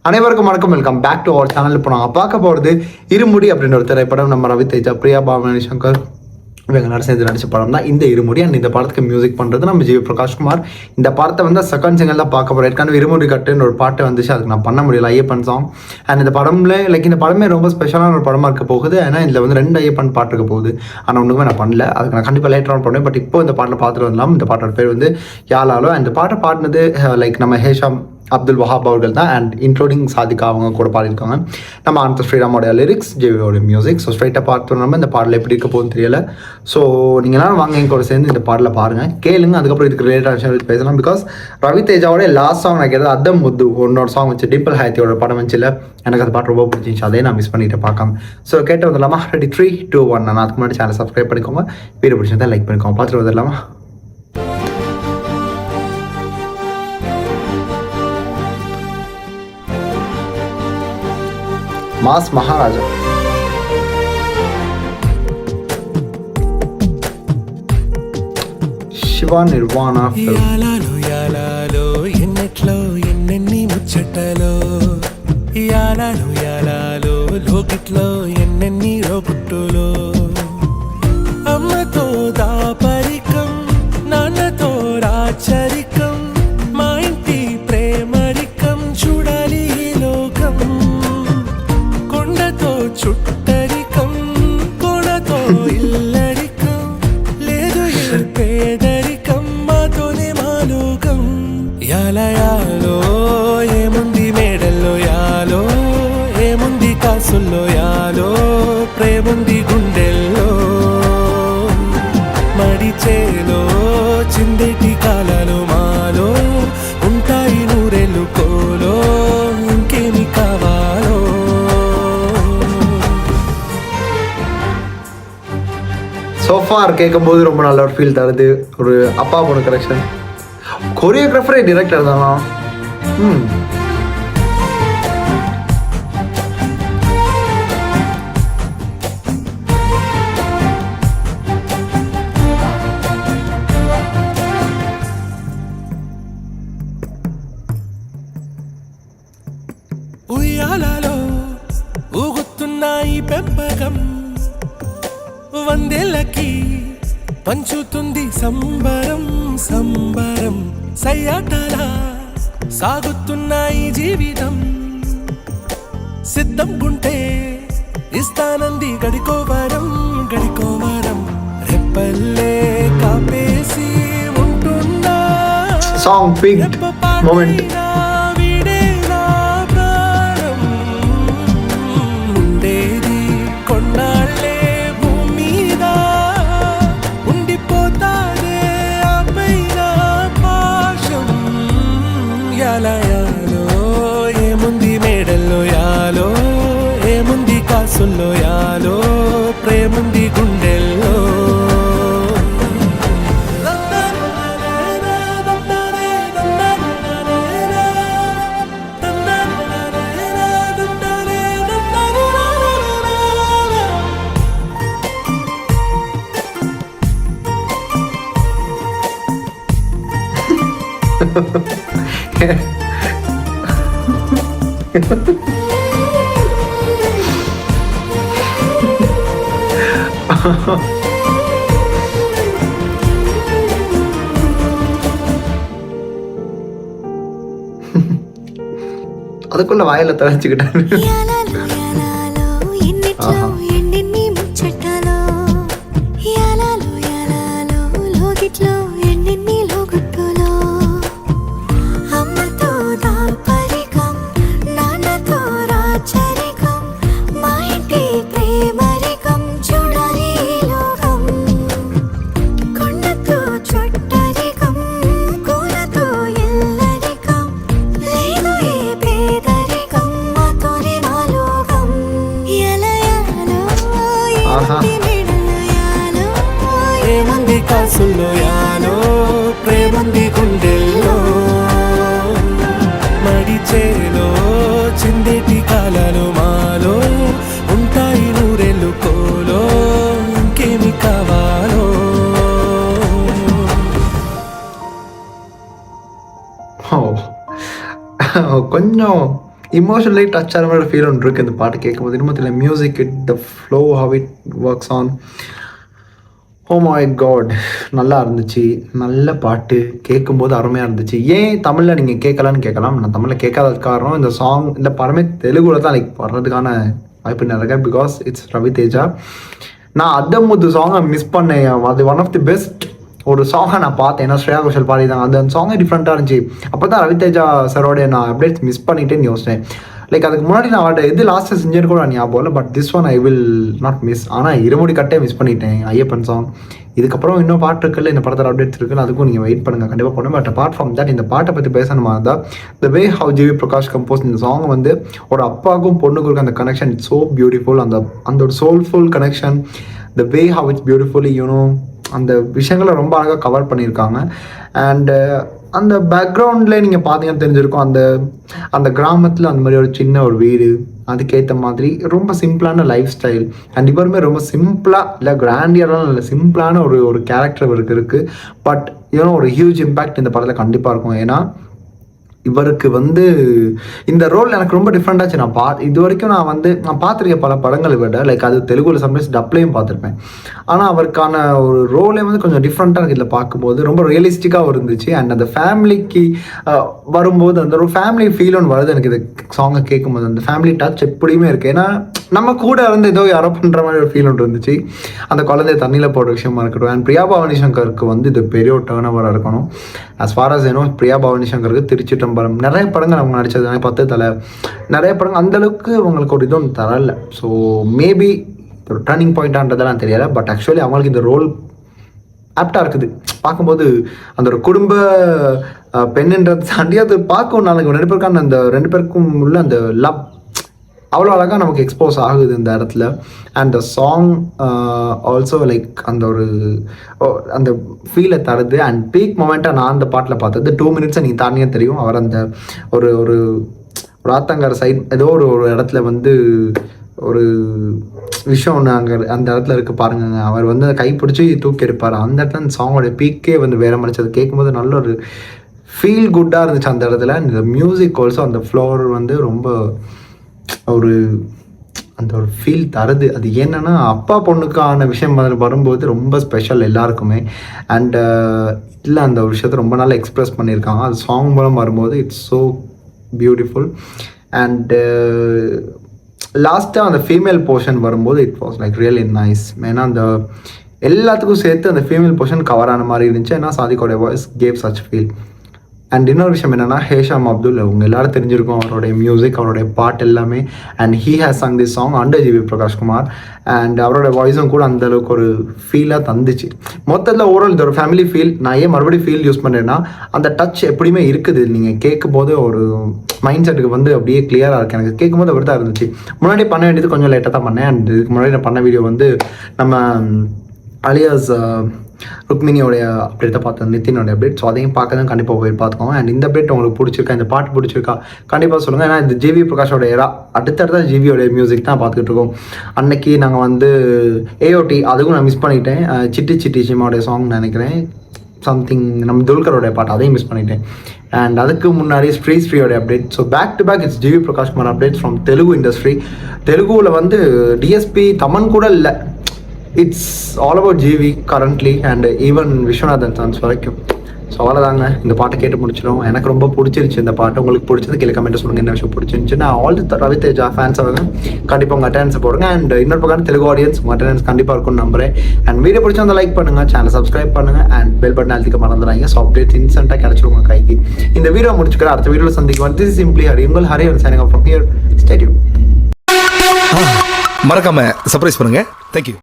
அனைவருக்கும் வணக்கம், welcome back to our channel. இப்போ நாங்கள் பார்க்க போகிறது இருமுடி அப்படின்ற ஒரு திரைப்படம். நம்ம ரவி தேஜா, பிரியா பாவனி சங்கர் இவங்க எல்லாரும் சேர்ந்து நடிச்ச படம் தான் இந்த இருமுடி. அண்ட் இந்த படத்துக்கு மியூசிக் பண்ணுறது நம்ம ஜிவி பிரகாஷ்குமார். இந்த படத்தை வந்து செகண்ட் சிங்கிள் தான் பார்க்க போகிறேன். ஏற்கனவே இருமுடி கட்டுன்னு ஒரு பாட்டு வந்துச்சு, அதுக்கு நான் பண்ண முடியல, ஐயப்பன் சாங். அண்ட் இந்த படம்ல இந்த படமே ரொம்ப ஸ்பெஷலான ஒரு படமாக இருக்க போகுது. ஏன்னா இதில் வந்து 2 ஐயப்பன் பாட்டு இருக்க போகுது. ஆனால் ஒன்றுமே நான் பண்ணல, அதுக்கு நான் கண்டிப்பாக லேட்டர் ஆன் பண்ணுவேன். பட் இப்போ இந்த பாட்டில் பார்த்துட்டு வரலாம். இந்த பாட்டோட பேர் வந்து யாலாலோ. அந்த பாட்டை பாடினது நம்ம ஹேஷாம் அப்துல் வஹாப் அவர்கள் தான். அண்ட் இன்க்ளூடிங் சாதிகா அவங்க கூட பாடியிருக்காங்க. நம்ம ஆனந்த் ஸ்ரீராமோடைய லிரிக்ஸ், ஜேவியோட மியூசிக். ஸோ ஸ்ட்ரைட்டாக பார்த்து நம்ம இந்த பாடல் எப்படி இருக்க போகுதுன்னு தெரியல. ஸோ நீங்கள் எல்லாரும் வாங்க எங்க கூட சேர்ந்து இந்த பாடலை பாருங்கள், கேளுங்க. அதுக்கப்புறம் இதுக்கு ரிலேட்டட் விஷயம் பேசலாம். பிகாஸ் ரவி தேஜாவோட லாஸ்ட் சாங் நான் கேட்டது அத்தம் முத்து ஒன்னோட சாங் வச்சு டிம்பிள் ஹாயத்தியோட படம் வச்சுல எனக்கு அந்த பாட்டு ரொம்ப பிடிச்சிச்சு. அதே நான் மிஸ் பண்ணிட்டு பார்க்காம. ஸோ கேட்டு வந்துடலாமா? ரெடி 3, 2, 1. நான் அதுக்கு முன்னாடி சேனல் சப்ஸ்கிரைப் பண்ணிக்கோங்க, வீடியோ பிடிச்சிருந்தா லைக் பண்ணிக்கோங்க. பார்த்துட்டு வந்துடலாமா? மாஸ் மகாராஜா. శివ నిర్వాణ యాలాలో యాలాలో ఎన్నెట్లో ఎన్నెన్ని ముచ్చటలో యాలాలో యాలాలో లోకిట్లో ఎన్నెన్ని లోకుట్టులో అమ్మతో దాపరికం నాన్నతో రాచరికం మా ఇంటి ప్రేమరికం చూడాలి ఈ లోకం కొండతో చుట్టరికం కొనతో ఇల్లరికం లేదు ఏ పేదరికం మాతోనే మాలోకం యాలయాలో ఏముంది మేడల్లో యాలో ఏముంది కాసుల్లో యాలో ప్రేముంది గుండెల్లో మడిచేలో చిందేటి కాలాలు మాలో ఉంటాయి నూరెళ్ళు కోలో ఇంకేమి కావాలో. சோஃபார் கேட்கும்போது ரொம்ப நல்ல ஒரு ஃபீல் தருது. ஒரு அப்பா பொண்ணு கரெக்ஷன். கொரியோகிராஃபரே டிரெக்டர் தானா? ఉయ్యాలలో ఊగుతున్నాయి పెంపకం వందేళ్ళకి పంచుతుంది సంబరం సంబరం సయ్యాటలా సాగుతున్నాయి జీవితం సిద్ధం గుంటే ఇస్తానంది గడికోవరం గడికోవరం రెప్పల్లే కాపేసి ఉంటున్నా సాంగ్ బిగ్ మూమెంట్. యాలయాలో ఏముంది మేడల్లో యాలో ఏముంది కాసుల్లో యాలో ప్రేముంది గుండెల్లో அதுக்குள்ள வாயில தழைச்சுக்கிட்டாரு. ఏముంది కాసుల్లో యాలో ప్రేముంది గుండెల్లో మడిచేలో చిందేటి కాలాలు మాలో ఉంటాయి నూరెళ్ళు కోలో ఇంకేమి కావాలో. கொஞ்சம் இமோஷனலி டச் ஆகிற மாதிரி ஃபீல் ஒன்று இருக்குது இந்த பாட்டு கேட்கும்போது. இன்னும் தெரியல music it the flow how it works on. Oh my god, நல்லா இருந்துச்சு. நல்ல பாட்டு கேட்கும்போது அருமையாக இருந்துச்சு. ஏன் தமிழில் நீங்கள் கேட்கலான்னு கேட்கலாம். நான் தமிழில் கேட்காதது காரணம் இந்த படமே தெலுங்குல தான் லைக் வர்றதுக்கான வாய்ப்பு நிறைய. Because it's Ravi Teja. நான் அத்தமுத்து சாங்கை மிஸ் பண்ணேன். அது ஒன் ஆஃப் தி பெஸ்ட் ஒரு சாங்கை நான் பார்த்தேன். ஏன்னா ஸ்ரேயா கோஷல் பாடிதான். அந்த சாங்கே டிஃப்ரெண்ட்டாக இருந்துச்சு. அப்போ தான் ரவி தேஜா சரோடைய நான் அப்டேட்ஸ் மிஸ் பண்ணிட்டேன்னு யோசிச்சேன். லைக் அதுக்கு முன்னாடி நான் அவட்ட எது லாஸ்ட்டாக செஞ்சேன்னு கூட ஞாபகம் இல்லை. But this one I will not miss. ஆனால் இருமுடி கட்டே மிஸ் பண்ணிட்டேன் ஐயப்பன் சாங். இதுக்கப்புறம் இன்னும் பாட்டு இருக்குல்ல, இந்த படத்தில் அப்டேட்ஸ் இருக்குல்ல, அதுக்கும் நீங்கள் வெயிட் பண்ணுங்கள், கண்டிப்பாக பண்ணுங்கள். பட் அப்பார்ட் ஃப்ரம் தட் இந்த பாட்டை பற்றி பேசணுமா தான் த way how GV Prakash compose இந்த சாங் வந்து ஒரு அப்பாவுக்கும் பொண்ணுக்கும் இருக்க அந்த கனெக்ஷன் இட்ஸ் ஸோ பியூட்டிஃபுல். அந்த ஒரு soulful connection, the way how it's beautifully அந்த விஷயங்களை ரொம்ப அழகாக கவர் பண்ணியிருக்காங்க. அண்டு அந்த பேக்ரவுண்டில் நீங்கள் பார்த்தீங்கன்னா தெரிஞ்சிருக்கும், அந்த கிராமத்தில் அந்த மாதிரி ஒரு சின்ன ஒரு வீடு, அதுக்கேற்ற மாதிரி ரொம்ப சிம்பிளான லைஃப் ஸ்டைல். அண்ட் இவருமே ரொம்ப சிம்பிளாக இல்லை கிராண்டியரெலாம் இல்லை, சிம்பிளான ஒரு கேரக்டர் இவருக்கு இருக்குது. பட் ஒரு ஹியூஜ் இம்பேக்ட் இந்த படத்தில் கண்டிப்பாக இருக்கும். ஏன்னா இவருக்கு வந்து இந்த ரோல் எனக்கு ரொம்ப டிஃப்ரெண்டாச்சு. இது வரைக்கும் நான் பார்த்துருக்கேன் பல படங்களை விட. லைக் அது தெலுங்குல சம்டைம்ஸ் டப்லையும் பார்த்துருப்பேன். ஆனால் அவருக்கான ஒரு ரோலே வந்து கொஞ்சம் டிஃப்ரெண்ட்டாக இருக்குது இதில் பார்க்கும்போது. ரொம்ப ரியலிஸ்டிக்காகவும் இருந்துச்சு. அண்ட் அந்த ஃபேமிலிக்கு வரும்போது அந்த ஒரு ஃபேமிலி ஃபீல் ஒன்று வருது எனக்கு இது சாங்கை கேட்கும்போது. அந்த ஃபேமிலி டச் எப்படியுமே இருக்குது. ஏன்னா நம்ம கூட வந்து ஏதோ யாரோ பண்ணுற மாதிரி ஒரு ஃபீல் ஒன்று இருந்துச்சு. அந்த குழந்தைய தண்ணியில் போடுற விஷயமா இருக்கட்டும். அண்ட் பிரியா பவானி சங்கருக்கு வந்து இது பெரிய ஒரு டேர்ன் ஓவராக இருக்கணும். as far as ஏனோ பிரியா பவானி சங்கருக்கு திருச்சிட்டம்பலம் நிறைய படங்கள் அவங்க நடித்தது, எனக்கு 10 தலை நிறைய படங்கள் அந்தளவுக்கு அவங்களுக்கு ஒரு இதுவும் தரல. ஸோ மேபி ஒரு டர்னிங் பாயிண்டான்றதெல்லாம் தெரியல. பட் ஆக்சுவலி அவங்களுக்கு இந்த ரோல் ஆப்டாக இருக்குது. பார்க்கும்போது அந்த ஒரு குடும்ப பெண்ணுன்றது தாண்டி அது பார்க்கும் நாளைக்கு ரெண்டு பேருக்கும் உள்ள அந்த லவ் அவ்வளோ அழகாக நமக்கு எக்ஸ்போஸ் ஆகுது இந்த இடத்துல. And the song also like அந்த ஃபீலை தருது. அண்ட் பீக் மொமெண்ட்டாக நான் அந்த பாட்டில் பார்த்தது 2 minutes நீங்கள் தாண்டியே தெரியும். அவர் அந்த ஒரு ஆத்தங்கர சைட் ஏதோ ஒரு இடத்துல வந்து ஒரு விஷயம் ஒன்று அங்கே அந்த இடத்துல இருக்கு பாருங்க. அவர் வந்து கை பிடிச்சி தூக்கி எடுப்பார். அந்த இடத்துல அந்த சாங்கோட பீக்கே வந்து வேற மாதிரி அது கேட்கும்போது நல்ல ஒரு ஃபீல் குட்டாக இருந்துச்சு அந்த இடத்துல. இந்த மியூசிக் ஆல்சோ அந்த ஃப்ளோர் வந்து ரொம்ப அந்த ஒரு ஃபீல் தருது. அது என்னன்னா அப்பா பொண்ணுக்கான விஷயம் வரும்போது ரொம்ப ஸ்பெஷல் எல்லாருக்குமே. அண்ட் இல்லை அந்த ஒரு விஷயத்தை ரொம்ப நாள் எக்ஸ்ப்ரெஸ் பண்ணியிருக்காங்க. அது சாங் மூலம் வரும்போது இட்ஸ் ஸோ பியூட்டிஃபுல். அண்டு லாஸ்ட்டாக அந்த ஃபீமேல் போர்ஷன் வரும்போது it was like really nice. ஏன்னா அந்த எல்லாத்துக்கும் சேர்த்து அந்த ஃபீமேல் போர்ஷன் கவர் ஆன மாதிரி இருந்துச்சு. ஏன்னா சாதிக்கோடைய voice gave such feel. And இன்னொரு விஷயம் என்னென்னா ஹேஷாம் அப்துல், அவங்க எல்லாரும் தெரிஞ்சிருக்கும் அவருடைய மியூசிக், அவருடைய பாட்டு எல்லாமே. And he has sung this song under GV Prakash Kumar. And அவரோட வாய்ஸும் கூட அந்தளவுக்கு ஒரு ஃபீலாக தந்துச்சு. மொத்தத்தில் ஓவரால் இது ஒரு ஃபேமிலி ஃபீல். நான் ஏன் மறுபடியும் ஃபீல் யூஸ் பண்ணுறேன்னா அந்த டச் எப்படியுமே இருக்குது. நீங்கள் கேட்கும்போது ஒரு மைண்ட் செட்டுக்கு வந்து அப்படியே கிளியராக இருக்குது. எனக்கு கேட்கும்போது அப்படி தான் இருந்துச்சு. முன்னாடி பண்ண வேண்டியது கொஞ்சம் லேட்டாக தான் பண்ணேன். அண்ட் இதுக்கு முன்னாடி நான் பண்ண வீடியோ வந்து நம்ம அலியாஸ் ருக்மிணியோடைய அப்டேட்டை பார்த்தோம், நிதினோடைய அப்டேட். ஸோ அதையும் பார்க்க தான் கண்டிப்பாக போய் பார்த்துக்கோங்க. அண்ட் இந்த அப்டேட் உங்களுக்கு பிடிச்சிருக்கா, இந்த பாட்டு பிடிச்சிருக்கா கண்டிப்பாக சொல்லுங்கள். ஏன்னா இந்த ஜிவி பிரகாஷோட ஏரா அடுத்தடுத்த ஜிவியோடைய மியூசிக் தான் பார்த்துக்கிட்டு இருக்கோம். அன்னைக்கு நாங்கள் வந்து ஏஓடி அதுவும் நான் மிஸ் பண்ணிட்டேன். சிட்டி சிட்டி சிமாவோடைய சாங் நினைக்கிறேன் சம்திங் நம்ம துல்கரோடைய பாட்டு, அதையும் மிஸ் பண்ணிட்டேன். அண்ட் அதுக்கு முன்னாடி ஸ்ரீயோடைய update. So back to back it's GV Prakash Kumar updates from Telugu industry. தெலுங்குவில் வந்து டிஎஸ்பி தமன் கூட இல்லை. It's all about GV currently and even Viswanathan chance வரைக்கும். ஸோ அவ்வளோதாங்க, இந்த பாட்டை கேட்டு முடிச்சிடும். எனக்கு ரொம்ப பிடிச்சிருச்சு இந்த பாட்டு. உங்களுக்கு பிடிச்சது கீழே கமெண்ட் சொல்லுங்கள் என்ன விஷயம் பிடிச்சிருந்துச்சு. நான் all the Ravi Teja fans அவங்க கண்டிப்பாக உங்கள் அட்டெண்டன்ஸ் போடுங்க. அண்ட் இன்னொரு பக்கம் தெலுங்கு ஆடியன்ஸ் உங்கள் அட்டெண்டன்ஸ் கண்டிப்பாக இருக்கும்னு நம்புறேன். அண்ட் வீடியோ பிடிச்சா அந்த லைக் பண்ணுங்கள், சேனல் சப்ஸ்கிரைப் பண்ணுங்கள். அண்ட் பெல் பட்டன் அழுத்திக்க மறந்துடாங்க. ஸோ அப்டேட்ஸ் இன்ஸ்டன்ட்டாக கிடைச்சிடும் உங்கள் கைக்கு. இந்த வீடியோ முடிச்சுக்கிறேன். அடுத்த வீடியோவில் சந்திக்குவேன். This is simply Hari. உங்கள் Hari signing off from here. Stay tuned. மறக்காம சர்ப்ரைஸ் பண்ணுங்க. தேங்க்யூ.